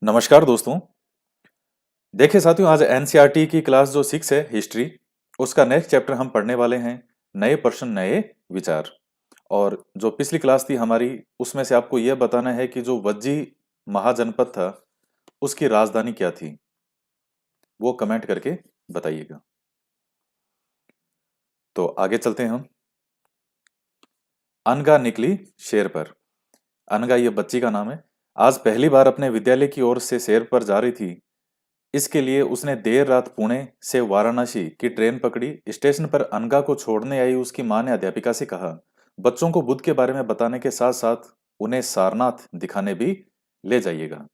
नमस्कार दोस्तों। देखिए साथियों, आज एनसीईआरटी की क्लास जो 6 है हिस्ट्री, उसका नेक्स्ट चैप्टर हम पढ़ने वाले हैं। नए प्रश्न नए विचार। और जो पिछली क्लास थी हमारी, उसमें से आपको यह बताना है कि जो वज्जी महाजनपद था उसकी राजधानी क्या थी, वो कमेंट करके बताइएगा। तो आगे चलते हैं हम। अनगा निकली शेर पर। अनगा ये बच्ची का नाम है। आज पहली बार अपने विद्यालय की ओर से शेर पर जा रही थी। इसके लिए उसने देर रात पुणे से वाराणसी की ट्रेन पकड़ी। स्टेशन पर अनगा को छोड़ने आई उसकी मां ने अध्यापिका से कहा, बच्चों को बुद्ध के बारे में बताने के साथ साथ उन्हें सारनाथ दिखाने भी ले जाइएगा।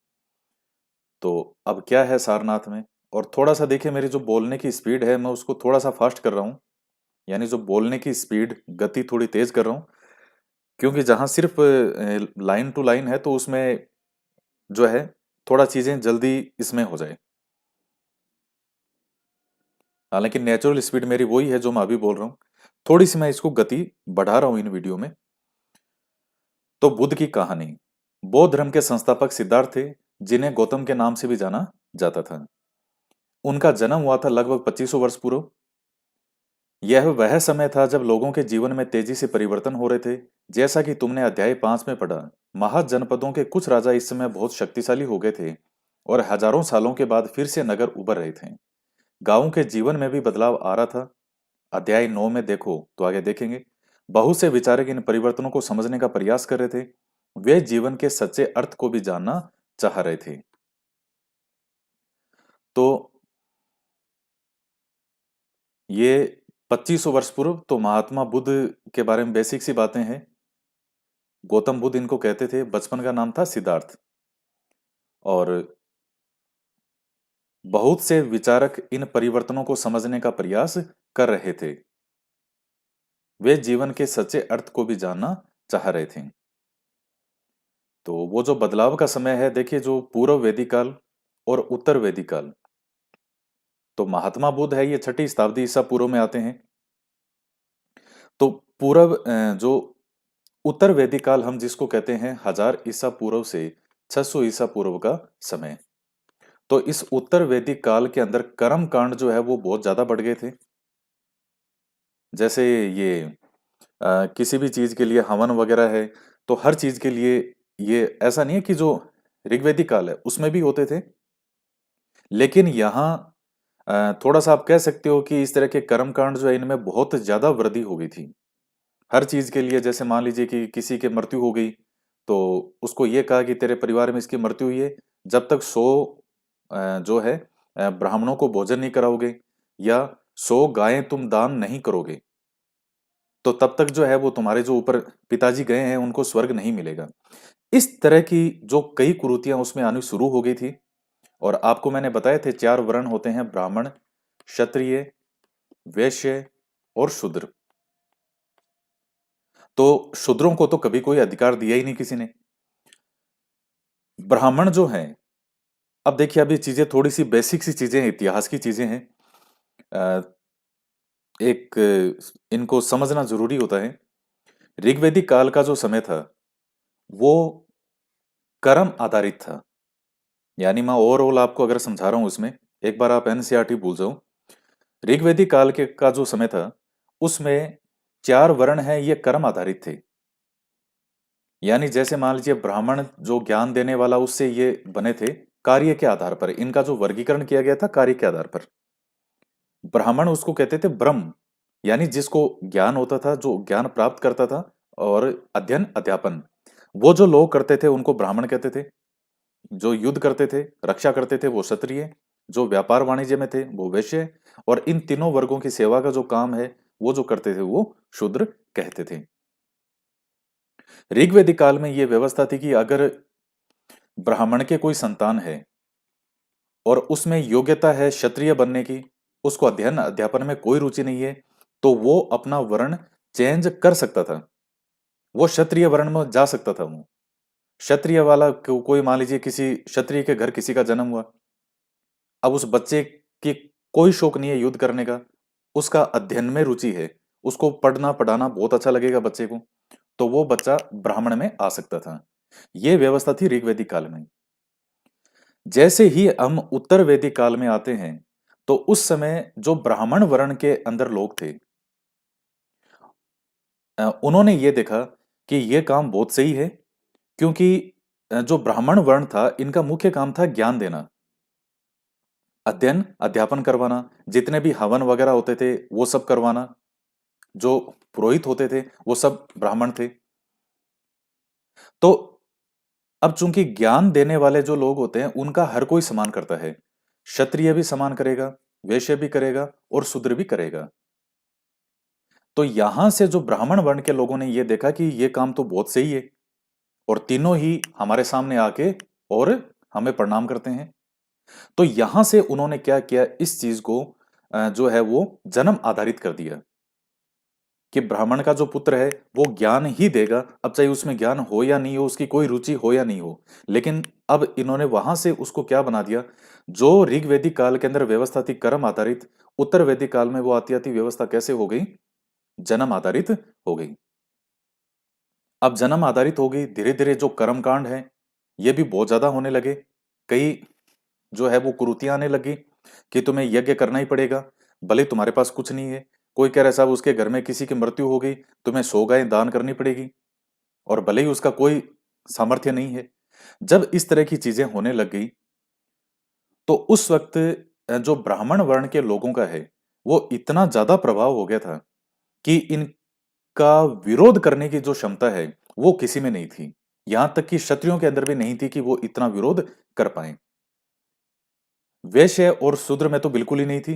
तो अब क्या है सारनाथ में। और थोड़ा सा देखिए, मेरी जो बोलने की स्पीड है मैं उसको थोड़ा सा फास्ट कर रहा हूँ। यानी जो बोलने की स्पीड गति थोड़ी तेज कर रहा हूँ, क्योंकि जहाँ सिर्फ लाइन टू लाइन है तो उसमें जो है थोड़ा चीजें जल्दी इसमें हो जाए। हालांकि नेचुरल स्पीड मेरी वही है जो मैं अभी बोल रहा हूँ। थोड़ी सी मैं इसको गति बढ़ा रहा हूँ इन वीडियो में। तो बुद्ध की कहानी। बौद्ध धर्म के संस्थापक सिद्धार्थ थे, जिन्हें गौतम के नाम से भी जाना जाता था। उनका जन्म हुआ था लगभग 2500 वर्ष पूर्व। यह वह समय था जब लोगों के जीवन में तेजी से परिवर्तन हो रहे थे। जैसा कि तुमने अध्याय 5 में पढ़ा, महाजनपदों के कुछ राजा इस समय बहुत शक्तिशाली हो गए थे और हजारों सालों के बाद फिर से नगर उभर रहे थे। गांवों के जीवन में भी बदलाव आ रहा था। अध्याय 9 में देखो तो आगे देखेंगे। बहुत से विचारक इन परिवर्तनों को समझने का प्रयास कर रहे थे। वे जीवन के सच्चे अर्थ को भी जानना चाह रहे थे। तो ये 2500 वर्ष पूर्व तो महात्मा बुद्ध के बारे में बेसिक सी बातें हैं। गौतम बुद्ध इनको कहते थे। बचपन का नाम था सिद्धार्थ। और बहुत से विचारक इन परिवर्तनों को समझने का प्रयास कर रहे थे। वे जीवन के सच्चे अर्थ को भी जानना चाह रहे थे। तो वो जो बदलाव का समय है, देखिए, जो पूर्व वैदिक काल और उत्तर वैदिक काल। तो महात्मा बुद्ध है, ये 6ठी शताब्दी ईसा पूर्व में आते हैं। तो पूर्व जो उत्तर वैदिक काल हम जिसको कहते हैं 1000 ईसा पूर्व से 600 ईसा पूर्व का समय। तो इस उत्तर वैदिक काल के अंदर कर्म कांड जो है वो बहुत ज्यादा बढ़ गए थे। जैसे ये किसी भी चीज के लिए हवन वगैरह है, तो हर चीज के लिए ये ऐसा नहीं है कि जो ऋग्वैदिक काल है उसमें भी होते थे। लेकिन यहाँ थोड़ा सा आप कह सकते हो कि इस तरह के कर्म कांड जो है इनमें बहुत ज्यादा वृद्धि हो गई थी। हर चीज के लिए, जैसे मान लीजिए कि किसी की मृत्यु हो गई, तो उसको ये कहा कि तेरे परिवार में इसकी मृत्यु हुई है, जब तक 100 जो है ब्राह्मणों को भोजन नहीं कराओगे या 100 गायें तुम दान नहीं करोगे, तो तब तक जो है वो तुम्हारे जो ऊपर पिताजी गए हैं उनको स्वर्ग नहीं मिलेगा। इस तरह की जो कई कुरीतियां उसमें आनी शुरू हो गई थी। और आपको मैंने बताए थे 4 वर्ण होते हैं: ब्राह्मण, क्षत्रिय, वैश्य और शूद्र। तो शूद्रों को तो कभी कोई अधिकार दिया ही नहीं किसी ने। ब्राह्मण जो हैं, अब देखिए, अभी चीजें थोड़ी सी बेसिक सी चीजें हैं, इतिहास की चीजें हैं। अ, एक इनको समझना जरूरी होता है। ऋग्वैदिक काल का जो समय था वो कर्म आधारित था। यानी मैं ओवरऑल आपको अगर समझा रहा हूं उसमें, एक बार आप एनसीईआरटी भूल जाओ। ऋग्वैदिक काल के का जो समय था उसमें 4 वर्ण हैं, ये कर्म आधारित थे। यानी जैसे मान लीजिए ब्राह्मण जो ज्ञान देने वाला, उससे ये बने थे कार्य के आधार पर। इनका जो वर्गीकरण किया गया था कार्य के आधार पर। ब्राह्मण उसको कहते थे ब्रह्म, यानी जिसको ज्ञान होता था, जो ज्ञान प्राप्त करता था। और अध्ययन अध्यापन वो जो लोग करते थे उनको ब्राह्मण कहते थे। जो युद्ध करते थे, रक्षा करते थे, वो क्षत्रिय। जो व्यापार वाणिज्य में थे वो वैश्य। और इन तीनों वर्गों की सेवा का जो काम है वो जो करते थे वो शूद्र कहते थे। ऋग्वैदिक काल में ये व्यवस्था थी कि अगर ब्राह्मण के कोई संतान है और उसमें योग्यता है क्षत्रिय बनने की, उसको अध्ययन अध्यापन में कोई रुचि नहीं है, तो वो अपना वर्ण चेंज कर सकता था। वो क्षत्रिय वर्ण में जा सकता था। वो क्षत्रिय वाला कोई मान लीजिए किसी क्षत्रिय के घर किसी का जन्म हुआ। अब उस बच्चे की कोई शौक नहीं है युद्ध करने का, उसका अध्ययन में रुचि है, उसको पढ़ना पढ़ाना बहुत अच्छा लगेगा बच्चे को, तो वो बच्चा ब्राह्मण में आ सकता था। यह व्यवस्था थी ऋग्वैदिक काल में। जैसे ही हम उत्तर वैदिक काल में आते हैं, तो उस समय जो ब्राह्मण वर्ण के अंदर लोग थे, उन्होंने ये देखा कि ये काम बहुत सही है, क्योंकि जो ब्राह्मण वर्ण था, इनका मुख्य काम था ज्ञान देना, अध्ययन अध्यापन करवाना, जितने भी हवन वगैरह होते थे वो सब करवाना, जो पुरोहित होते थे वो सब ब्राह्मण थे। तो अब चूंकि ज्ञान देने वाले जो लोग होते हैं उनका हर कोई सम्मान करता है, क्षत्रिय भी सम्मान करेगा, वैश्य भी करेगा और शूद्र भी करेगा। तो यहां से जो ब्राह्मण वर्ण के लोगों ने यह देखा कि यह काम तो बहुत सही है, और तीनों ही हमारे सामने आके और हमें प्रणाम करते हैं। तो यहां से उन्होंने क्या किया, इस चीज को जो है वो जन्म आधारित कर दिया कि ब्राह्मण का जो पुत्र है वो ज्ञान ही देगा, अब चाहे उसमें ज्ञान हो या नहीं हो, उसकी कोई रुचि हो या नहीं हो। लेकिन अब इन्होंने वहां से उसको क्या बना दिया, जो ऋग्वैदिक काल के अंदर व्यवस्था थी कर्म आधारित, उत्तर वैदिक काल में वो आती आती व्यवस्था कैसे हो गई, जन्म आधारित हो गई। अब जन्म आधारित हो गई, धीरे धीरे जो कर्म कांड है ये भी बहुत ज्यादा होने लगे। कई जो है वो कुरीतियां आने लगी कि तुम्हें यज्ञ करना ही पड़ेगा, भले तुम्हारे पास कुछ नहीं है। कोई कह रहा है साहब उसके घर में किसी की मृत्यु हो गई, तुम्हें 100 गायें दान करनी पड़ेगी, और भले ही उसका कोई सामर्थ्य नहीं है। जब इस तरह की चीजें होने लग गई, तो उस वक्त जो ब्राह्मण वर्ण के लोगों का है वो इतना ज्यादा प्रभाव हो गया था कि इनका विरोध करने की जो क्षमता है वो किसी में नहीं थी। यहां तक कि क्षत्रियों के अंदर भी नहीं थी कि वो इतना विरोध कर पाए। वैश्य और शूद्र में तो बिल्कुल ही नहीं थी।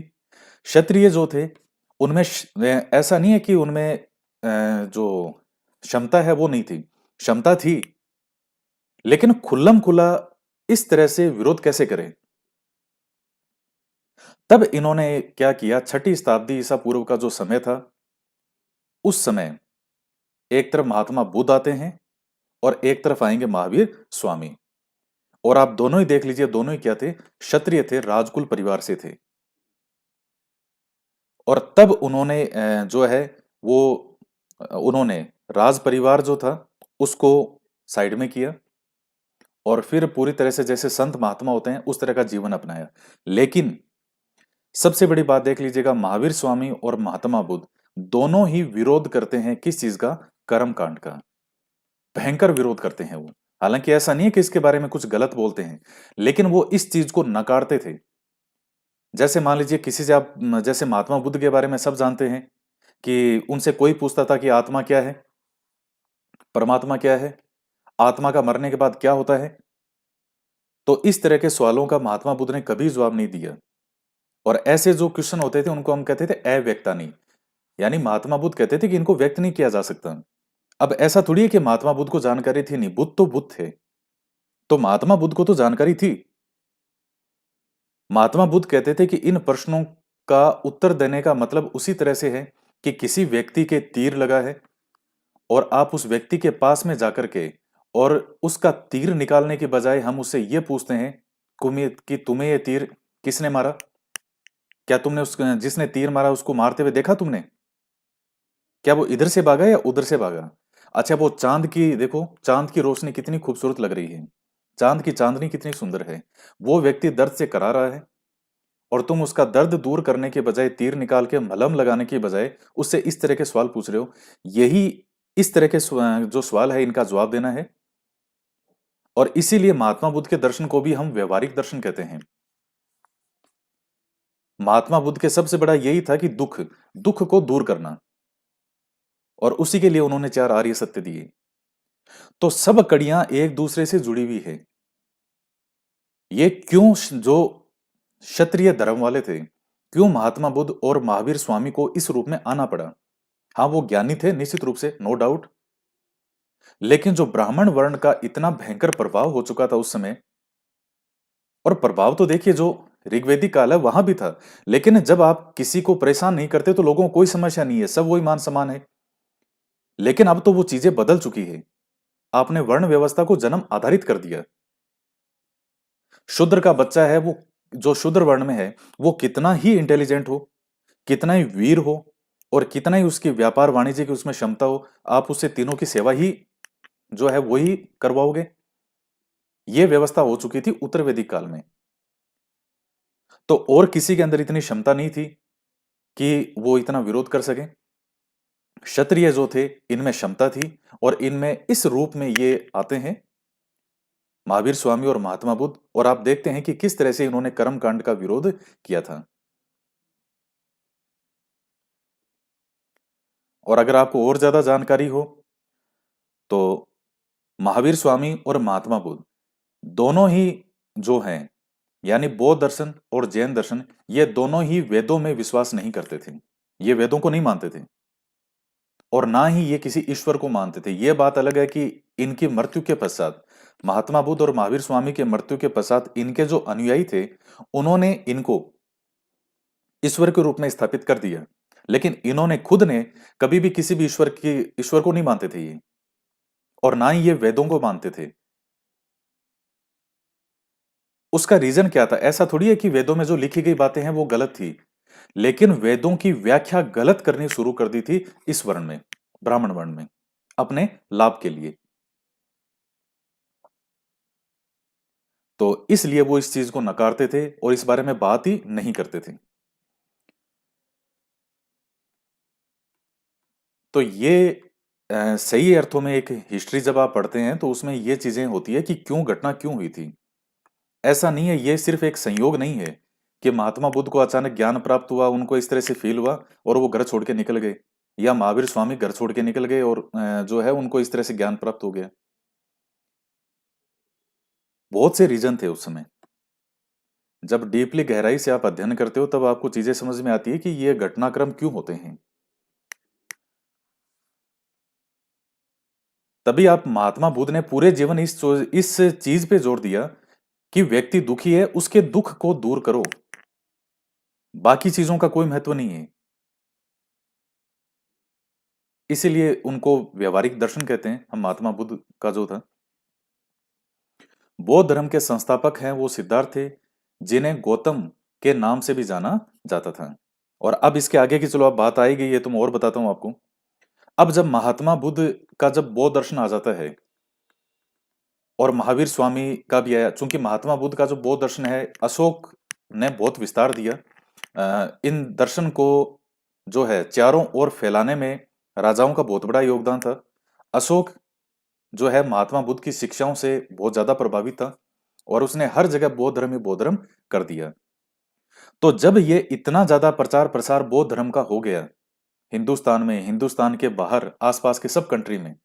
क्षत्रिय जो थे उनमें ऐसा नहीं है कि उनमें जो क्षमता है वो नहीं थी, क्षमता थी, लेकिन खुल्लम खुला इस तरह से विरोध कैसे करें। तब इन्होंने क्या किया, छठी शताब्दी ईसा पूर्व का जो समय था, उस समय एक तरफ महात्मा बुद्ध आते हैं और एक तरफ आएंगे महावीर स्वामी। और आप दोनों ही देख लीजिए, दोनों ही क्या थे, क्षत्रिय थे, राजकुल परिवार से थे। और तब उन्होंने जो है वो उन्होंने राज परिवार जो था उसको साइड में किया, और फिर पूरी तरह से जैसे संत महात्मा होते हैं उस तरह का जीवन अपनाया। लेकिन सबसे बड़ी बात देख लीजिएगा, महावीर स्वामी और महात्मा बुद्ध दोनों ही विरोध करते हैं किस चीज का, कर्म कांड का। भयंकर विरोध करते हैं वो। हालांकि ऐसा नहीं है कि इसके बारे में कुछ गलत बोलते हैं, लेकिन वो इस चीज को नकारते थे। जैसे मान लीजिए किसी से आप जैसे महात्मा बुद्ध के बारे में सब जानते हैं कि उनसे कोई पूछता था कि आत्मा क्या है, परमात्मा क्या है, आत्मा का मरने के बाद क्या होता है, तो इस तरह के सवालों का महात्मा बुद्ध ने कभी जवाब नहीं दिया। और ऐसे जो क्वेश्चन होते थे उनको हम कहते थे अव्यक्तानी, यानी महात्मा बुद्ध कहते थे कि इनको व्यक्त नहीं किया जा सकता। अब ऐसा थोड़ी है कि महात्मा बुद्ध को जानकारी थी नहीं, बुद्ध तो बुद्ध थे, तो महात्मा बुद्ध को तो जानकारी थी। महात्मा बुद्ध कहते थे कि इन प्रश्नों का उत्तर देने का मतलब उसी तरह से है कि किसी व्यक्ति के तीर लगा है और आप उस व्यक्ति के पास में जाकर के और उसका तीर निकालने के बजाय हम उससे यह पूछते हैं कि तुम्हें यह तीर किसने मारा, क्या तुमने उस जिसने तीर मारा उसको मारते हुए देखा तुमने, क्या वो इधर से भागा या उधर से भागा। अच्छा, वो चांद की देखो, चांद की रोशनी कितनी खूबसूरत लग रही है, चांद की चांदनी कितनी सुंदर है, वो व्यक्ति दर्द से करा रहा है और तुम उसका दर्द दूर करने के बजाय, तीर निकाल के मलहम लगाने के बजाय उससे इस तरह के सवाल पूछ रहे हो। यही इस तरह के जो सवाल है इनका जवाब देना है। और इसीलिए महात्मा बुद्ध के दर्शन को भी हम व्यवहारिक दर्शन कहते हैं। महात्मा बुद्ध के सबसे बड़ा यही था कि दुख दुख को दूर करना, और उसी के लिए उन्होंने 4 आर्य सत्य दिए। तो सब कड़ियां एक दूसरे से जुड़ी हुई है। ये क्यों जो क्षत्रिय धर्म वाले थे, क्यों महात्मा बुद्ध और महावीर स्वामी को इस रूप में आना पड़ा। हाँ, वो ज्ञानी थे निश्चित रूप से, नो डाउट, लेकिन जो ब्राह्मण वर्ण का इतना भयंकर प्रभाव हो चुका था उस समय, और प्रभाव तो देखिए जो ऋग्वेदिक काल है वहां भी था, लेकिन जब आप किसी को परेशान नहीं करते तो लोगों को कोई समस्या नहीं है, सब वही मान समान है। लेकिन अब तो वो चीजें बदल चुकी है, आपने वर्ण व्यवस्था को जन्म आधारित कर दिया। शूद्र का बच्चा है वो, जो शूद्र वर्ण में है वो कितना ही इंटेलिजेंट हो, कितना ही वीर हो, और कितना ही उसकी व्यापार वाणिज्य की उसमें क्षमता हो, आप उससे तीनों की सेवा ही जो है वही करवाओगे। यह व्यवस्था हो चुकी थी उत्तर वैदिक काल में। तो और किसी के अंदर इतनी क्षमता नहीं थी कि वो इतना विरोध कर सके। क्षत्रिय जो थे इनमें क्षमता थी और इनमें इस रूप में ये आते हैं महावीर स्वामी और महात्मा बुद्ध, और आप देखते हैं कि किस तरह से इन्होंने कर्मकांड का विरोध किया था। और अगर आपको और ज्यादा जानकारी हो तो महावीर स्वामी और महात्मा बुद्ध दोनों ही जो हैं, यानी बौद्ध दर्शन और जैन दर्शन, ये दोनों ही वेदों में विश्वास नहीं करते थे। ये वेदों को नहीं मानते थे और ना ही ये किसी ईश्वर को मानते थे। ये बात अलग है कि इनकी मृत्यु के पश्चात, महात्मा बुद्ध और महावीर स्वामी के मृत्यु के पश्चात, इनके जो अनुयायी थे उन्होंने इनको ईश्वर के रूप में स्थापित कर दिया। लेकिन इन्होंने खुद ने कभी भी किसी भी ईश्वर को नहीं मानते थे ये, और ना ही ये वेदों को मानते थे। उसका रीजन क्या था? ऐसा थोड़ी है कि वेदों में जो लिखी गई बातें हैं वो गलत थी, लेकिन वेदों की व्याख्या गलत करनी शुरू कर दी थी इस वर्ण में, ब्राह्मण वर्ण में, अपने लाभ के लिए। तो इसलिए वो इस चीज को नकारते थे और इस बारे में बात ही नहीं करते थे। तो ये सही अर्थों में एक हिस्ट्री जब आप पढ़ते हैं तो उसमें ये चीजें होती है कि क्यों घटना क्यों हुई थी। ऐसा नहीं है, ये सिर्फ एक संयोग नहीं है कि महात्मा बुद्ध को अचानक ज्ञान प्राप्त हुआ, उनको इस तरह से फील हुआ और वो घर छोड़ के निकल गए, या महावीर स्वामी घर छोड़ के निकल गए और जो है उनको इस तरह से ज्ञान प्राप्त हो गया। बहुत से रीजन थे उस समय। जब डीपली गहराई से आप अध्ययन करते हो तब आपको चीजें समझ में आती है कि ये घटनाक्रम क्यों होते हैं। तभी आप महात्मा बुद्ध ने पूरे जीवन इस चीज पे जोर दिया कि व्यक्ति दुखी है, उसके दुख को दूर करो, बाकी चीजों का कोई महत्व नहीं है। इसीलिए उनको व्यवहारिक दर्शन कहते हैं। हम महात्मा बुद्ध का जो था, बौद्ध धर्म के संस्थापक हैं वो सिद्धार्थ थे, जिन्हें गौतम के नाम से भी जाना जाता था। और अब इसके आगे की चलो अब बात आएगी, ये तो मैं और बताता हूं आपको। अब जब महात्मा बुद्ध का जब बौद्ध दर्शन आ जाता है और महावीर स्वामी का भी आया, चूंकि महात्मा बुद्ध का जो बौद्ध दर्शन है अशोक ने बहुत विस्तार दिया। इन दर्शन को जो है चारों ओर फैलाने में राजाओं का बहुत बड़ा योगदान था। अशोक जो है महात्मा बुद्ध की शिक्षाओं से बहुत ज्यादा प्रभावित था और उसने हर जगह बौद्ध धर्म ही बौद्ध धर्म कर दिया। तो जब ये इतना ज्यादा प्रचार प्रसार बौद्ध धर्म का हो गया हिंदुस्तान में, हिंदुस्तान के बाहर आसपास के सब कंट्री में,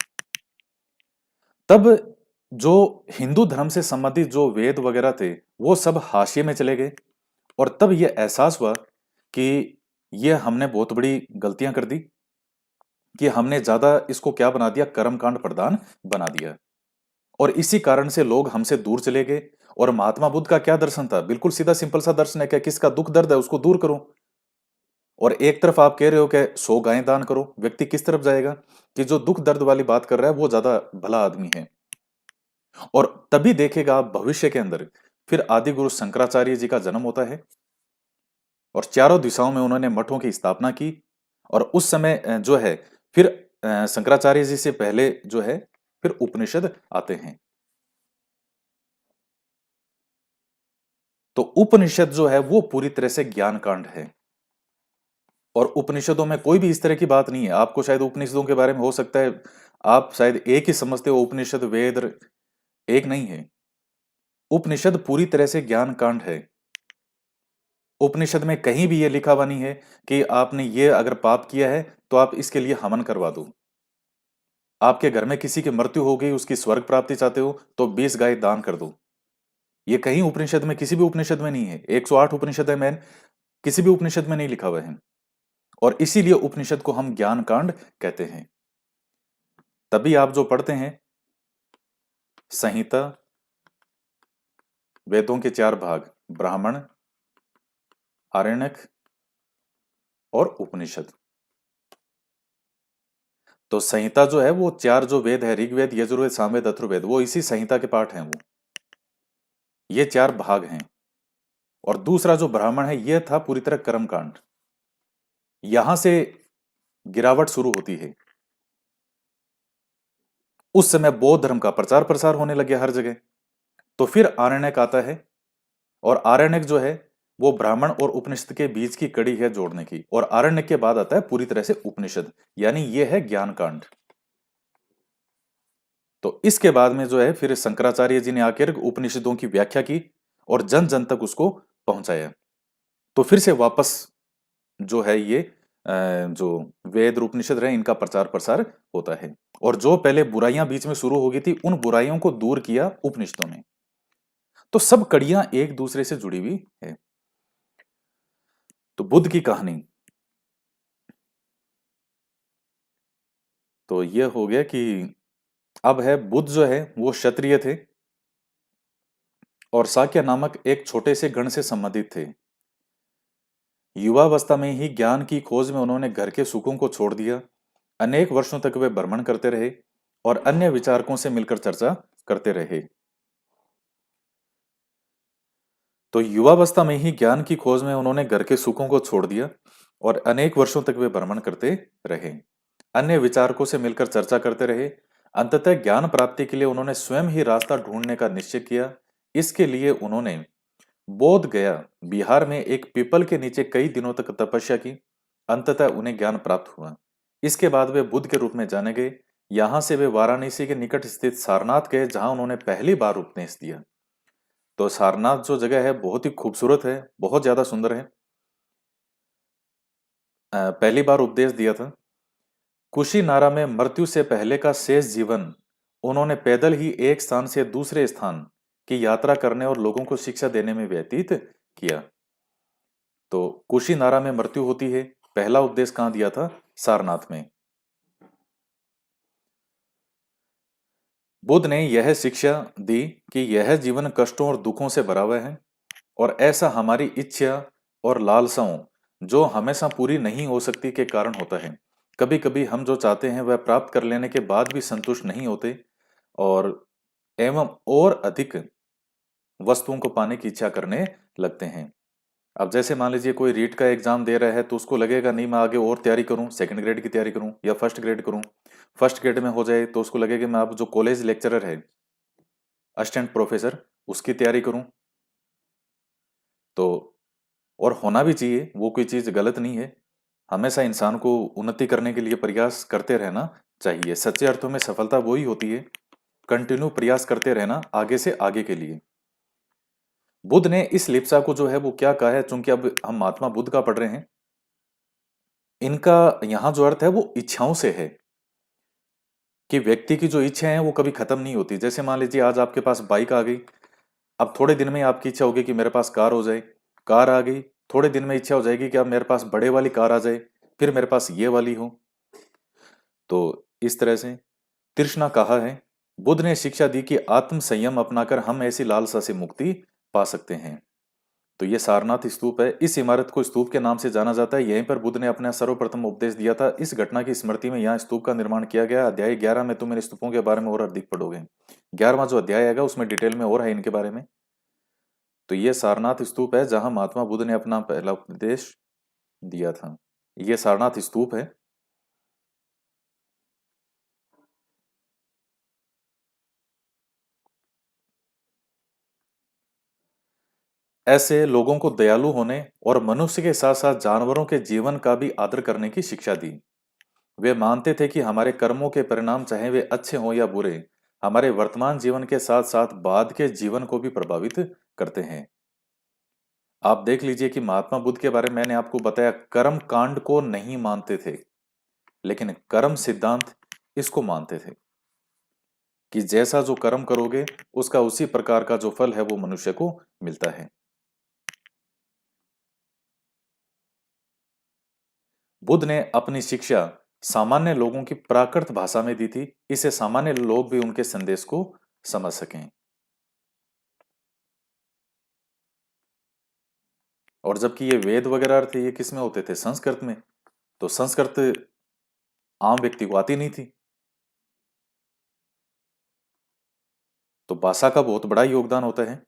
तब जो हिंदू धर्म से संबंधित जो वेद वगैरह थे वो सब हाशिए में चले गए। और तब ये एहसास हुआ कि ये हमने बहुत बड़ी गलतियां कर दी, कि हमने ज्यादा इसको क्या बना दिया, कर्मकांड प्रधान बना दिया। और इसी कारण से लोग हमसे दूर चले गए। और महात्मा बुद्ध का क्या दर्शन था? बिल्कुल सीधा सिंपल सा दर्शन है, क्या किसका दुख दर्द है उसको दूर करो। और एक तरफ आप कह रहे हो कि 100 गायें दान करो, व्यक्ति किस तरफ जाएगा कि जो दुख दर्द वाली बात कर रहा है वो ज्यादा भला आदमी है। और तभी देखेगा आप भविष्य के अंदर फिर आदि गुरु शंकराचार्य जी का जन्म होता है और चारों दिशाओं में उन्होंने मठों की स्थापना की। और उस समय जो है फिर शंकराचार्य जी से पहले जो है फिर उपनिषद आते हैं। तो उपनिषद जो है वो पूरी तरह से ज्ञान कांड है। और उपनिषदों में कोई भी इस तरह की बात नहीं है। आपको शायद उपनिषदों के बारे में हो सकता है आप शायद एक ही समझते हो, उपनिषद वेद एक नहीं है। उपनिषद पूरी तरह से ज्ञान कांड है। उपनिषद में कहीं भी ये लिखा हुआ नहीं है कि आपने ये अगर पाप किया है तो आप इसके लिए हवन करवा दो। आपके घर में किसी की मृत्यु हो गई, उसकी स्वर्ग प्राप्ति चाहते हो तो 20 गाय दान कर दो। ये कहीं उपनिषद में, किसी भी उपनिषद में नहीं है। 108 उपनिषद है मैन, किसी भी उपनिषद में नहीं लिखा हुआ है। और इसीलिए उपनिषद को हम ज्ञान कांड कहते हैं। तभी आप जो पढ़ते हैं संहिता, वेदों के 4 भाग, ब्राह्मण, आरण्यक और उपनिषद। तो संहिता जो है वो 4 जो वेद है, ऋग्वेद, यजुर्वेद, सामवेद, अथर्ववेद, वो इसी संहिता के पाठ हैं। वो ये 4 भाग हैं। और दूसरा जो ब्राह्मण है ये था पूरी तरह कर्मकांड। यहां से गिरावट शुरू होती है। उस समय बौद्ध धर्म का प्रचार प्रसार होने लग गया हर जगह। तो फिर आरण्यक आता है, और आरण्यक जो है वो ब्राह्मण और उपनिषद के बीच की कड़ी है जोड़ने की, और आरण्यक के बाद आता है पूरी तरह से उपनिषद, यानी ये है ज्ञान कांड। तो इसके बाद में जो है फिर शंकराचार्य जी ने आकर उपनिषदों की व्याख्या की और जन जन तक उसको पहुंचाया। तो फिर से वापस जो है ये जो वेद और उपनिषद रहे इनका प्रचार प्रसार होता है, और जो पहले बुराइयां बीच में शुरू हो गई थी उन बुराइयों को दूर किया उपनिषदों ने। तो सब कड़ियां एक दूसरे से जुड़ी हुई है। तो बुद्ध की कहानी, तो ये हो गया कि अब है बुद्ध जो है वो क्षत्रिय थे और शाक्य नामक एक छोटे से गण से संबंधित थे। युवावस्था में ही ज्ञान की खोज में उन्होंने घर के सुखों को छोड़ दिया। अनेक वर्षों तक वे भ्रमण करते रहे और अन्य विचारकों से मिलकर चर्चा करते रहे। तो युवावस्था में ही ज्ञान की खोज में उन्होंने घर के सुखों को छोड़ दिया और अनेक वर्षों तक वे भ्रमण करते रहे, अन्य विचारकों से मिलकर चर्चा करते रहे। अंततः ज्ञान प्राप्ति के लिए उन्होंने स्वयं ही रास्ता ढूंढने का निश्चय किया। इसके लिए उन्होंने बोध गया बिहार में एक पीपल के नीचे कई दिनों तक तपस्या की। अंततः उन्हें ज्ञान प्राप्त हुआ। इसके बाद वे बुद्ध के रूप में जाने गए। यहां से वे वाराणसी के निकट स्थित सारनाथ गए, जहां उन्होंने पहली बार उपदेश दिया। तो सारनाथ जो जगह है बहुत ही खूबसूरत है, बहुत ज्यादा सुंदर है। पहली बार उपदेश दिया था। कुशीनारा में मृत्यु से पहले का शेष जीवन उन्होंने पैदल ही एक स्थान से दूसरे स्थान की यात्रा करने और लोगों को शिक्षा देने में व्यतीत किया। तो कुशीनारा में मृत्यु होती है, पहला उपदेश कहां दिया था? सारनाथ में। बुद्ध ने यह शिक्षा दी कि यह जीवन कष्टों और दुखों से भरा हुआ है, और ऐसा हमारी इच्छा और लालसाओं जो हमेशा पूरी नहीं हो सकती के कारण होता है। कभी कभी हम जो चाहते हैं वह प्राप्त कर लेने के बाद भी संतुष्ट नहीं होते, और एवं और अधिक वस्तुओं को पाने की इच्छा करने लगते हैं। अब जैसे मान लीजिए कोई रीट का एग्जाम दे रहा है तो उसको लगेगा नहीं मैं आगे और तैयारी करूं, सेकंड ग्रेड की तैयारी करूं या फर्स्ट ग्रेड करूं। फर्स्ट ग्रेड में हो जाए तो उसको लगेगा मैं अब जो कॉलेज लेक्चरर है, असिस्टेंट प्रोफेसर, उसकी तैयारी करूं। तो और होना भी चाहिए, वो कोई चीज गलत नहीं है। हमेशा इंसान को उन्नति करने के लिए प्रयास करते रहना चाहिए। सच्चे अर्थों में सफलता वही होती है, कंटिन्यू प्रयास करते रहना आगे से आगे के लिए। बुद्ध ने इस लिप्सा को जो है वो क्या कहा है, चूंकि अब हम महात्मा बुद्ध का पढ़ रहे हैं, इनका यहां जो अर्थ है वो इच्छाओं से है कि व्यक्ति की जो इच्छा है वो कभी खत्म नहीं होती। जैसे मान लीजिए आज आपके पास बाइक आ गई, अब थोड़े दिन में आपकी इच्छा होगी कि मेरे पास कार हो जाए। कार आ गई, थोड़े दिन में इच्छा हो जाएगी कि अब मेरे पास बड़े वाली कार आ जाए, फिर मेरे पास ये वाली हो। तो इस तरह से तृष्णा कहा है। बुद्ध ने शिक्षा दी कि आत्म संयम अपनाकर हम ऐसी लालसा से मुक्ति पा सकते हैं। तो ये सारनाथ स्तूप है। इस इमारत को स्तूप के नाम से जाना जाता है। यहीं पर बुद्ध ने अपना सर्वप्रथम उपदेश दिया था। इस घटना की स्मृति में यहाँ स्तूप का निर्माण किया गया। अध्याय 11 में तुम इन स्तूपों के बारे में और अधिक पढ़ोगे। 11वां जो अध्याय आएगा उसमें डिटेल में और है इनके बारे में। तो ये सारनाथ स्तूप है जहां महात्मा बुद्ध ने अपना पहला उपदेश दिया था। ये सारनाथ स्तूप है। ऐसे लोगों को दयालु होने और मनुष्य के साथ साथ जानवरों के जीवन का भी आदर करने की शिक्षा दी। वे मानते थे कि हमारे कर्मों के परिणाम चाहे वे अच्छे हों या बुरे, हमारे वर्तमान जीवन के साथ साथ बाद के जीवन को भी प्रभावित करते हैं। आप देख लीजिए कि महात्मा बुद्ध के बारे में मैंने आपको बताया, कर्म कांड को नहीं मानते थे, लेकिन कर्म सिद्धांत इसको मानते थे कि जैसा जो कर्म करोगे उसका उसी प्रकार का जो फल है वो मनुष्य को मिलता है। बुद्ध ने अपनी शिक्षा सामान्य लोगों की प्राकृत भाषा में दी थी, इसे सामान्य लोग भी उनके संदेश को समझ सकें। और जबकि ये वेद वगैरह थे ये किस में होते थे? संस्कृत में। तो संस्कृत आम व्यक्ति को आती नहीं थी। तो भाषा का बहुत बड़ा योगदान होता है।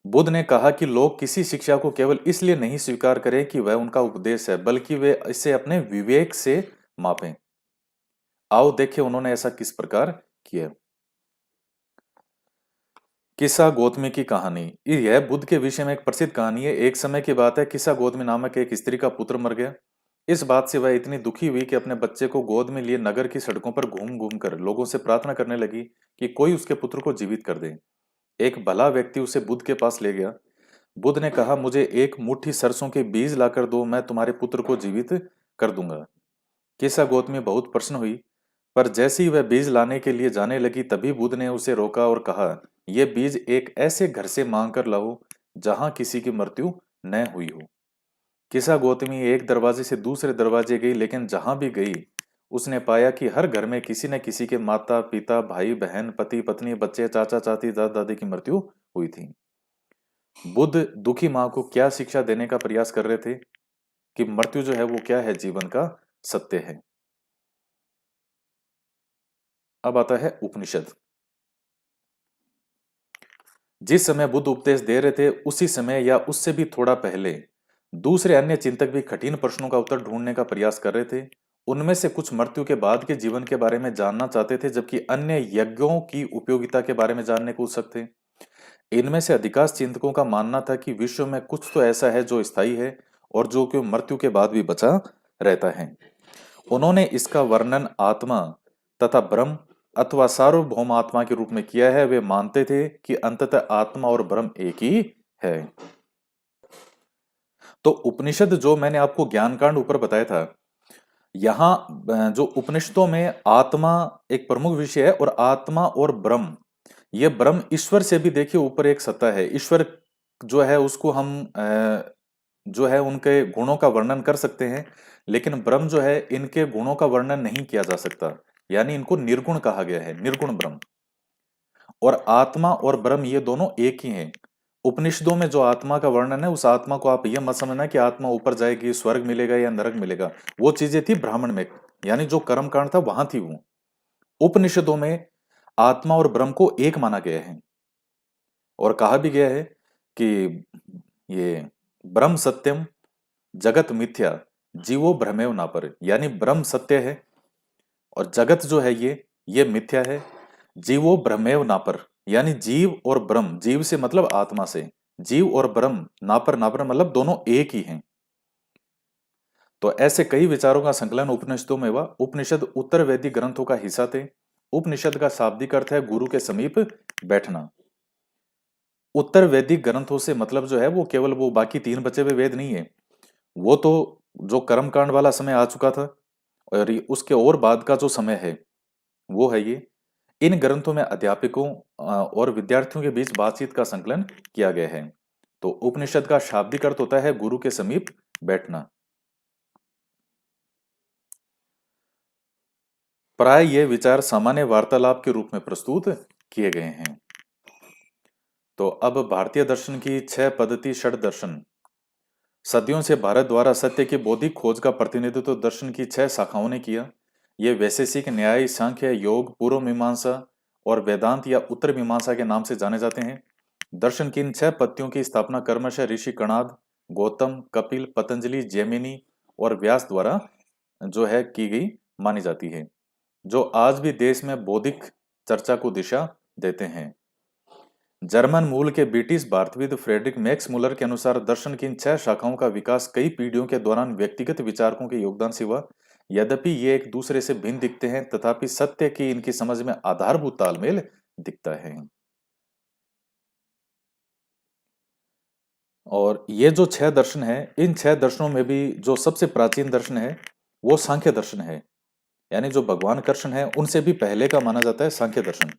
बुद्ध ने कहा कि लोग किसी शिक्षा को केवल इसलिए नहीं स्वीकार करें कि वह उनका उपदेश है, बल्कि वे इसे अपने विवेक से मापें। आओ देखें उन्होंने ऐसा किस प्रकार किया। किस्सा गौतमी की कहानी। यह बुद्ध के विषय में एक प्रसिद्ध कहानी है। एक समय की बात है, किस्सा गौतमी नामक एक स्त्री का पुत्र मर गया। इस बात से वह इतनी दुखी हुई कि अपने बच्चे को गोद में लिए नगर की सड़कों पर घूम घूम कर लोगों से प्रार्थना करने लगी कि कोई उसके पुत्र को जीवित कर दे। एक भला व्यक्ति उसे बुद्ध के पास ले गया। बुद्ध ने कहा, मुझे एक मुट्ठी सरसों के बीज लाकर दो, मैं तुम्हारे पुत्र को जीवित कर दूंगा। किस्सा गौतमी बहुत प्रसन्न हुई, पर जैसे ही वह बीज लाने के लिए जाने लगी तभी बुद्ध ने उसे रोका और कहा, यह बीज एक ऐसे घर से मांग कर लाओ जहां किसी की मृत्यु न हुई हो। किस्सा गौतमी एक दरवाजे से दूसरे दरवाजे गई, लेकिन जहां भी गई उसने पाया कि हर घर में किसी न किसी के माता पिता, भाई बहन, पति पत्नी, बच्चे, चाचा चाची, दादा दादी की मृत्यु हुई थी। बुद्ध दुखी माँ को क्या शिक्षा देने का प्रयास कर रहे थे कि मृत्यु जो है वो क्या है, जीवन का सत्य है। अब आता है उपनिषद। जिस समय बुद्ध उपदेश दे रहे थे उसी समय या उससे भी थोड़ा पहले दूसरे अन्य चिंतक भी कठिन प्रश्नों का उत्तर ढूंढने का प्रयास कर रहे थे। उनमें से कुछ मृत्यु के बाद के जीवन के बारे में जानना चाहते थे, जबकि अन्य यज्ञों की उपयोगिता के बारे में जानने को उत्सुक थे। इनमें से अधिकांश चिंतकों का मानना था कि विश्व में कुछ तो ऐसा है जो स्थायी है और जो कि मृत्यु के बाद भी बचा रहता है। उन्होंने इसका वर्णन आत्मा तथा ब्रह्म अथवा सार्वभौम आत्मा के रूप में किया है। वे मानते थे कि अंततः आत्मा और ब्रह्म एक ही है। तो उपनिषद जो मैंने आपको ज्ञान कांड ऊपर बताया था, यहां जो उपनिषदों में आत्मा एक प्रमुख विषय है और आत्मा और ब्रह्म, ये ब्रह्म ईश्वर से भी देखिए ऊपर एक सत्ता है। ईश्वर जो है उसको हम जो है उनके गुणों का वर्णन कर सकते हैं, लेकिन ब्रह्म जो है इनके गुणों का वर्णन नहीं किया जा सकता, यानी इनको निर्गुण कहा गया है, निर्गुण ब्रह्म। और आत्मा और ब्रह्म ये दोनों एक ही हैं। उपनिषदों में जो आत्मा का वर्णन है, उस आत्मा को आप यह मत समझना कि आत्मा ऊपर जाएगी, स्वर्ग मिलेगा या नरक मिलेगा। वो चीजें थी ब्राह्मण में, यानी जो कर्म कांड था वहां थी वो। उपनिषदों में आत्मा और ब्रह्म को एक माना गया है और कहा भी गया है कि ये ब्रह्म सत्यम जगत मिथ्या जीवो भ्रमेव नापर, यानी ब्रह्म सत्य है और जगत जो है ये मिथ्या है। जीवो भ्रमेव नापर, यानी जीव और ब्रह्म, जीव से मतलब आत्मा से, जीव और ब्रह्म नापर, नापर मतलब दोनों एक ही हैं। तो ऐसे कई विचारों का संकलन उपनिषदों में हुआ। उपनिषद उत्तर वैदिक ग्रंथों का हिस्सा थे। उपनिषद का शाब्दिक अर्थ है गुरु के समीप बैठना। उत्तर वैदिक ग्रंथों से मतलब जो है वो केवल वो बाकी तीन बचे हुए वेद नहीं है, वो तो जो कर्मकांड वाला समय आ चुका था और उसके और बाद का जो समय है वो है ये। इन ग्रंथों में अध्यापकों और विद्यार्थियों के बीच बातचीत का संकलन किया गया है। तो उपनिषद का शाब्दिक अर्थ होता है गुरु के समीप बैठना। प्राय ये विचार सामान्य वार्तालाप के रूप में प्रस्तुत किए गए हैं। तो अब भारतीय दर्शन की 6 पद्धति षड दर्शन। सदियों से भारत द्वारा सत्य की बौद्धिक खोज का प्रतिनिधित्व तो दर्शन की 6 शाखाओं ने किया। ये वैशेषिक, न्याय, सांख्य, योग, पूर्व मीमांसा और वेदांत या उत्तर मीमांसा के नाम से जाने जाते हैं। दर्शन की इन 6 पत्तियों की स्थापना क्रमशः ऋषि कणाद, गौतम, कपिल, पतंजलि, जैमिनी और व्यास द्वारा जो है की गई मानी जाती है, जो आज भी देश में बौद्धिक चर्चा को दिशा देते हैं। जर्मन मूल के ब्रिटिश भारतविद फ्रेडरिक मैक्स मुलर के अनुसार दर्शन की इन 6 शाखाओं का विकास कई पीढ़ियों के दौरान व्यक्तिगत विचारकों के योगदान से हुआ। यद्यपि ये एक दूसरे से भिन्न दिखते हैं, तथापि सत्य की इनकी समझ में आधारभूत तालमेल दिखता है। और ये जो 6 दर्शन है, इन 6 दर्शनों में भी जो सबसे प्राचीन दर्शन है वो सांख्य दर्शन है, यानी जो भगवान कृष्ण है उनसे भी पहले का माना जाता है सांख्य दर्शन।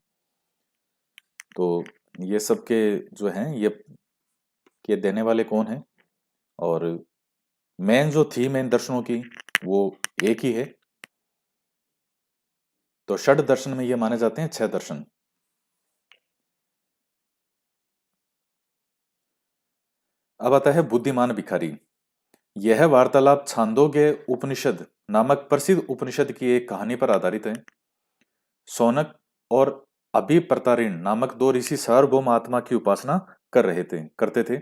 तो ये सब के जो हैं ये देने वाले कौन हैं, और मेन जो थीम है इन दर्शनों की वो एक ही है। तो षड दर्शन में ये माने जाते हैं 6 दर्शन। अब आता है बुद्धिमान भिखारी। यह वार्तालाप छांदोग्य उपनिषद नामक प्रसिद्ध उपनिषद की एक कहानी पर आधारित है। सौनक और अभिप्रतारिण नामक दो ऋषि सार्वभौम आत्मा की उपासना करते थे।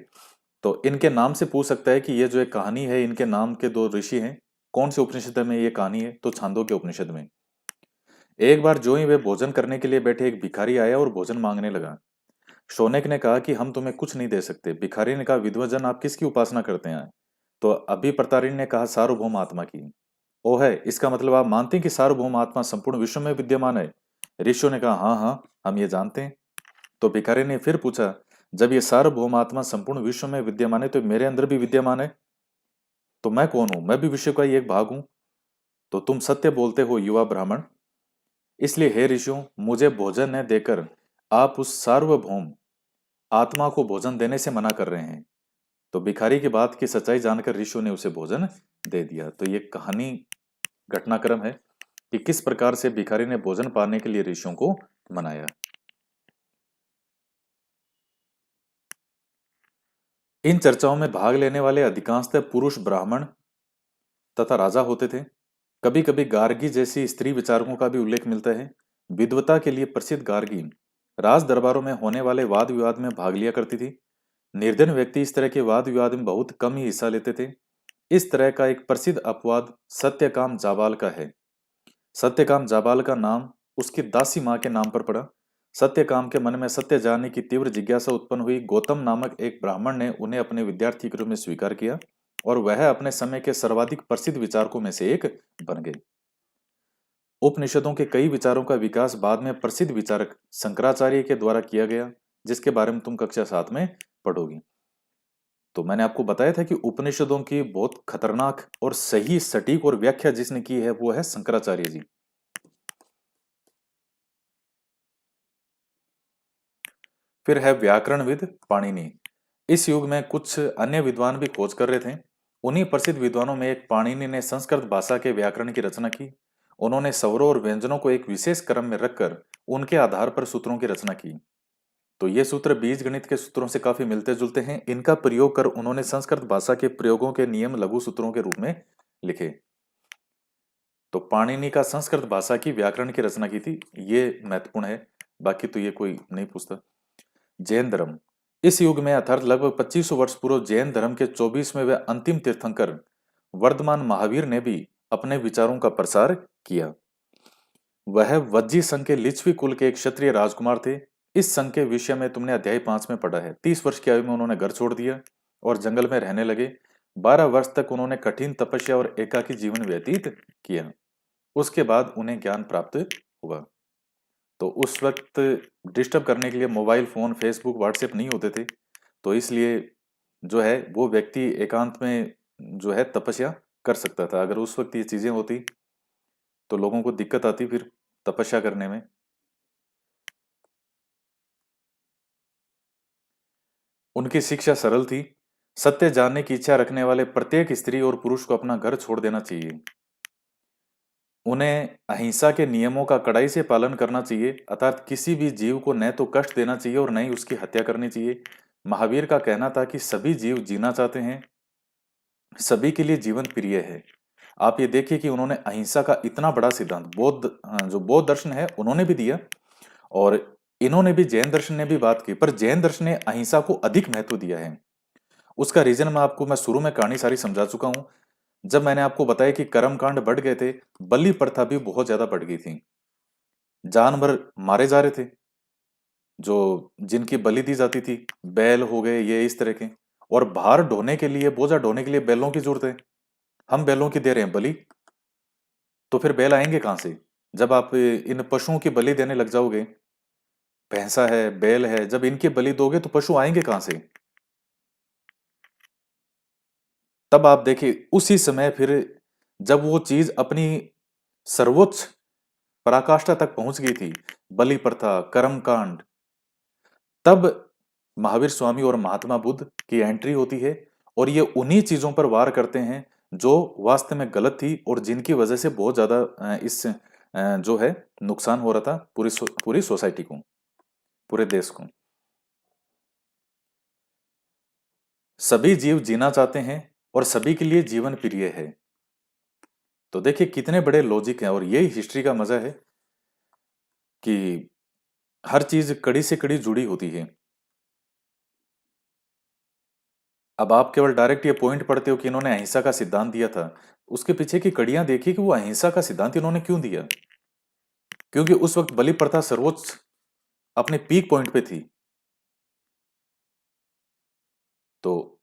तो इनके नाम से पूछ सकता है कि ये जो एक कहानी है, इनके नाम के दो ऋषि हैं, कौन से उपनिषद में ये कहानी है? तो छांदोग्य उपनिषद में। एक बार जो ही वे भोजन करने के लिए बैठे, एक भिखारी आया और भोजन मांगने लगा। शौनक ने कहा कि हम तुम्हें कुछ नहीं दे सकते। भिखारी ने कहा, विद्वजन आप किसकी उपासना करते हैं? तो अभी प्रतारिणी ने कहा, सार्वभौम आत्मा की। ओ है, इसका मतलब आप मानते हैं कि सार्वभौम आत्मा संपूर्ण विश्व में विद्यमान है? ऋषियों ने कहा, हाँ हाँ, हम ये जानते हैं। तो भिखारी ने फिर पूछा, जब ये सार्वभौम आत्मा संपूर्ण विश्व में विद्यमान है तो मेरे अंदर भी विद्यमान है, तो मैं कौन हूं? मैं भी विश्व का ही एक भाग हूं। तो तुम सत्य बोलते हो युवा ब्राह्मण, इसलिए हे ऋषियों, मुझे भोजन न देकर आप उस सार्वभौम आत्मा को भोजन देने से मना कर रहे हैं। तो भिखारी की बात की सच्चाई जानकर ऋषियों ने उसे भोजन दे दिया। तो ये कहानी, घटनाक्रम है कि किस प्रकार से भिखारी ने भोजन पाने के लिए ऋषियों को मनाया। इन चर्चाओं में भाग लेने वाले अधिकांशतः पुरुष ब्राह्मण तथा राजा होते थे। कभी कभी गार्गी जैसी स्त्री विचारकों का भी उल्लेख मिलता है। विद्वता के लिए प्रसिद्ध गार्गी राज दरबारों में होने वाले वाद विवाद में भाग लिया करती थी। निर्धन व्यक्ति इस तरह के वाद विवाद में बहुत कम ही हिस्सा लेते थे। इस तरह का एक प्रसिद्ध अपवाद सत्यकाम जाबाल का है। सत्यकाम जाबाल का नाम उसकी दासी माँ के नाम पर पड़ा। सत्यकाम के मन में सत्य जानने की तीव्र जिज्ञासा उत्पन्न हुई। गौतम नामक एक ब्राह्मण ने उन्हें अपने विद्यार्थी के रूप में स्वीकार किया और वह अपने समय के सर्वाधिक प्रसिद्ध विचारकों में से एक बन गए। उपनिषदों के कई विचारों का विकास बाद में प्रसिद्ध विचारक शंकराचार्य के द्वारा किया गया, जिसके बारे में तुम कक्षा 7 में पढ़ोगी। तो मैंने आपको बताया था कि उपनिषदों की बहुत खतरनाक और सही सटीक और व्याख्या जिसने की है वो है शंकराचार्य जी। फिर है व्याकरणविद पाणिनि। इस युग में कुछ अन्य विद्वान भी खोज कर रहे थे। उन्हीं प्रसिद्ध विद्वानों में एक पाणिनि ने संस्कृत भाषा के व्याकरण की रचना की। उन्होंने स्वरों और व्यंजनों को एक विशेष क्रम में रखकर उनके आधार पर सूत्रों की रचना की। तो ये सूत्र बीज गणित के सूत्रों से काफी मिलते जुलते हैं। इनका प्रयोग कर उन्होंने संस्कृत भाषा के प्रयोगों के नियम लघु सूत्रों के रूप में लिखे। तो पाणिनि का संस्कृत भाषा की व्याकरण की रचना की थी, ये महत्वपूर्ण है। बाकी तो ये कोई नहीं पूछता। जैन धर्म। इस युग में अर्थात लगभग 2500 वर्ष पूर्व जैन धर्म के 24वें व अंतिम तीर्थंकर वर्धमान महावीर ने भी अपने विचारों का प्रसार किया। वह वज्जी संघ के लिच्छवी कुल के एक क्षत्रिय राजकुमार थे। इस संघ के विषय में तुमने अध्याय 5 में पढ़ा है। 30 वर्ष की आयु में उन्होंने घर छोड़ दिया और जंगल में रहने लगे। 12 वर्ष तक उन्होंने कठिन तपस्या और एकाकी जीवन व्यतीत किया। उसके बाद उन्हें ज्ञान प्राप्त हुआ। तो उस वक्त डिस्टर्ब करने के लिए मोबाइल फोन, फेसबुक, व्हाट्सएप नहीं होते थे। तो इसलिए जो है वो व्यक्ति एकांत में जो है तपस्या कर सकता था। अगर उस वक्त ये चीजें होती तो लोगों को दिक्कत आती फिर तपस्या करने में। उनकी शिक्षा सरल थी। सत्य जानने की इच्छा रखने वाले प्रत्येक स्त्री और पुरुष को अपना घर छोड़ देना चाहिए। उन्हें अहिंसा के नियमों का कड़ाई से पालन करना चाहिए, अर्थात किसी भी जीव को न तो कष्ट देना चाहिए और न ही उसकी हत्या करनी चाहिए। महावीर का कहना था कि सभी जीव जीना चाहते हैं, सभी के लिए जीवन प्रिय है। आप ये देखिए कि उन्होंने अहिंसा का इतना बड़ा सिद्धांत जो बौद्ध दर्शन है उन्होंने भी दिया और इन्होंने भी, जैन दर्शन ने भी बात की, पर जैन दर्शन ने अहिंसा को अधिक महत्व दिया है। उसका रीजन मैं शुरू में कहानी सारी समझा चुका हूं। जब मैंने आपको बताया कि कर्मकांड बढ़ गए थे, बलि प्रथा भी बहुत ज्यादा बढ़ गई थी। जानवर मारे जा रहे थे जो जिनकी बलि दी जाती थी, बैल हो गए ये इस तरह के। और भार ढोने के लिए, बोझा ढोने के लिए बैलों की जरूरत है। हम बैलों की दे रहे हैं बलि, तो फिर बैल आएंगे कहां से? जब आप इन पशुओं की बलि देने लग जाओगे, भैंसा है, बैल है, जब इनकी बलि दोगे तो पशु आएंगे कहां से? तब आप देखिए उसी समय फिर जब वो चीज अपनी सर्वोच्च पराकाष्ठा तक पहुंच गई थी, बलि प्रथा, कर्मकांड, तब महावीर स्वामी और महात्मा बुद्ध की एंट्री होती है और ये उन्हीं चीजों पर वार करते हैं जो वास्तव में गलत थी और जिनकी वजह से बहुत ज्यादा जो है नुकसान हो रहा था पूरी सोसाइटी को, पूरे देश को। सभी जीव जीना चाहते हैं और सभी के लिए जीवन प्रिय है। तो देखिए कितने बड़े लॉजिक हैं और यही हिस्ट्री का मजा है कि हर चीज कड़ी से कड़ी जुड़ी होती है। अब आप केवल डायरेक्ट ये पॉइंट पढ़ते हो कि इन्होंने अहिंसा का सिद्धांत दिया था, उसके पीछे की कड़ियां देखिए कि वो अहिंसा का सिद्धांत इन्होंने क्यों दिया। क्योंकि उस वक्त बलि प्रथा सर्वोच्च अपने पीक पॉइंट पे थी। तो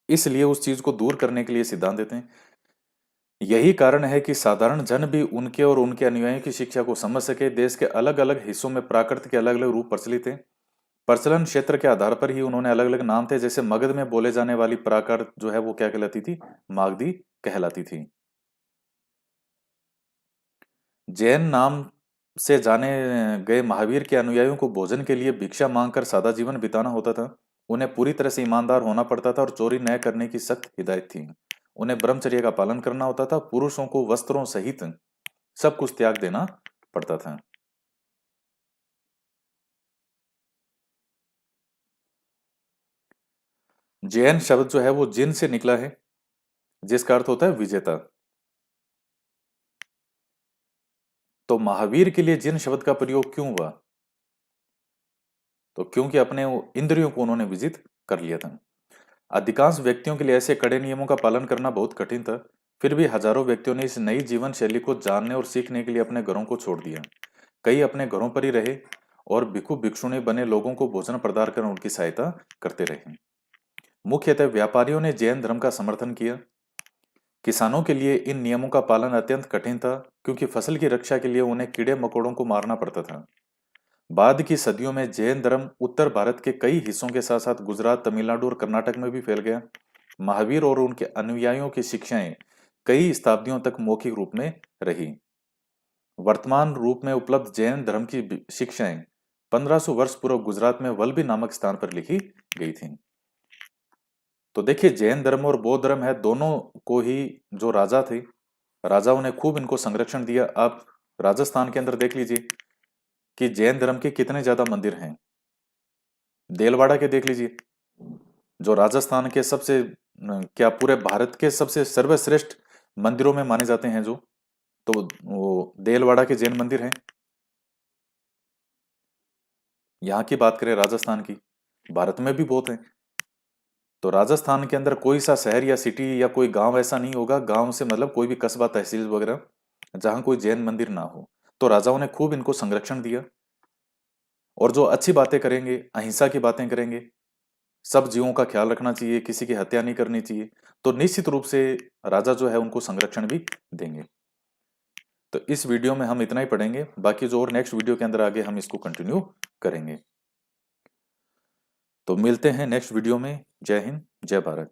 इसलिए उस चीज को दूर करने के लिए सिद्धांत देते हैं। यही कारण है कि साधारण जन भी उनके और उनके अनुयायियों की शिक्षा को समझ सके। देश के अलग अलग हिस्सों में प्राकृत के अलग अलग रूप प्रचलित हैं। प्रचलन क्षेत्र के आधार पर ही उन्होंने अलग अलग नाम थे। जैसे मगध में बोले जाने वाली प्राकृत जो है वो क्या कहलाती थी? मागधी कहलाती थी। जैन नाम से जाने गए महावीर के अनुयायियों को भोजन के लिए भिक्षा मांगकर सादा जीवन बिताना होता था। उन्हें पूरी तरह से ईमानदार होना पड़ता था और चोरी न करने की सख्त हिदायत थी। उन्हें ब्रह्मचर्य का पालन करना होता था। पुरुषों को वस्त्रों सहित सब कुछ त्याग देना पड़ता था। जैन शब्द जो है वो जिन से निकला है, जिसका अर्थ होता है विजेता। तो महावीर के लिए जिन शब्द का प्रयोग क्यों हुआ? तो क्योंकि अपने इंद्रियों को उन्होंने विजित कर लिया था। अधिकांश व्यक्तियों के लिए ऐसे कड़े नियमों का पालन करना बहुत कठिन था। फिर भी हजारों व्यक्तियों ने इस नई जीवन शैली को जानने और सीखने के लिए अपने घरों को छोड़ दिया। कई अपने घरों पर ही रहे और भिक्षु भिक्षुणी बने लोगों को भोजन प्रदान कर उनकी सहायता करते रहे। मुख्यतः व्यापारियों ने जैन धर्म का समर्थन किया। किसानों के लिए इन नियमों का पालन अत्यंत कठिन था, क्योंकि फसल की रक्षा के लिए उन्हें कीड़े मकोड़ों को मारना पड़ता था। बाद की सदियों में जैन धर्म उत्तर भारत के कई हिस्सों के साथ साथ गुजरात, तमिलनाडु और कर्नाटक में भी फैल गया। महावीर और उनके अनुयायियों की शिक्षाएं कई शताब्दियों तक मौखिक रूप में रही। वर्तमान रूप में उपलब्ध जैन धर्म की शिक्षाएं 1500 वर्ष पूर्व गुजरात में वल्लभी नामक स्थान पर लिखी गई थी। तो देखिए, जैन धर्म और बौद्ध धर्म है, दोनों को ही जो राजा थे, राजाओं ने खूब इनको संरक्षण दिया। आप राजस्थान के अंदर देख लीजिए कि जैन धर्म के कितने ज्यादा मंदिर हैं। देलवाड़ा के देख लीजिए, जो राजस्थान के सबसे क्या पूरे भारत के सबसे सर्वश्रेष्ठ मंदिरों में माने जाते हैं, जो तो वो देलवाड़ा के जैन मंदिर हैं। यहाँ की बात करें राजस्थान की, भारत में भी बहुत हैं। तो राजस्थान के अंदर कोई सा शहर या सिटी या कोई गांव ऐसा नहीं होगा, गांव से मतलब कोई भी कस्बा, तहसील वगैरह, जहां कोई जैन मंदिर ना हो। तो राजाओं ने खूब इनको संरक्षण दिया। और जो अच्छी बातें करेंगे, अहिंसा की बातें करेंगे, सब जीवों का ख्याल रखना चाहिए, किसी की हत्या नहीं करनी चाहिए, तो निश्चित रूप से राजा जो है उनको संरक्षण भी देंगे। तो इस वीडियो में हम इतना ही पढ़ेंगे, बाकी जो और नेक्स्ट वीडियो के अंदर आगे हम इसको कंटिन्यू करेंगे। तो मिलते हैं नेक्स्ट वीडियो में। जय हिंद, जय भारत।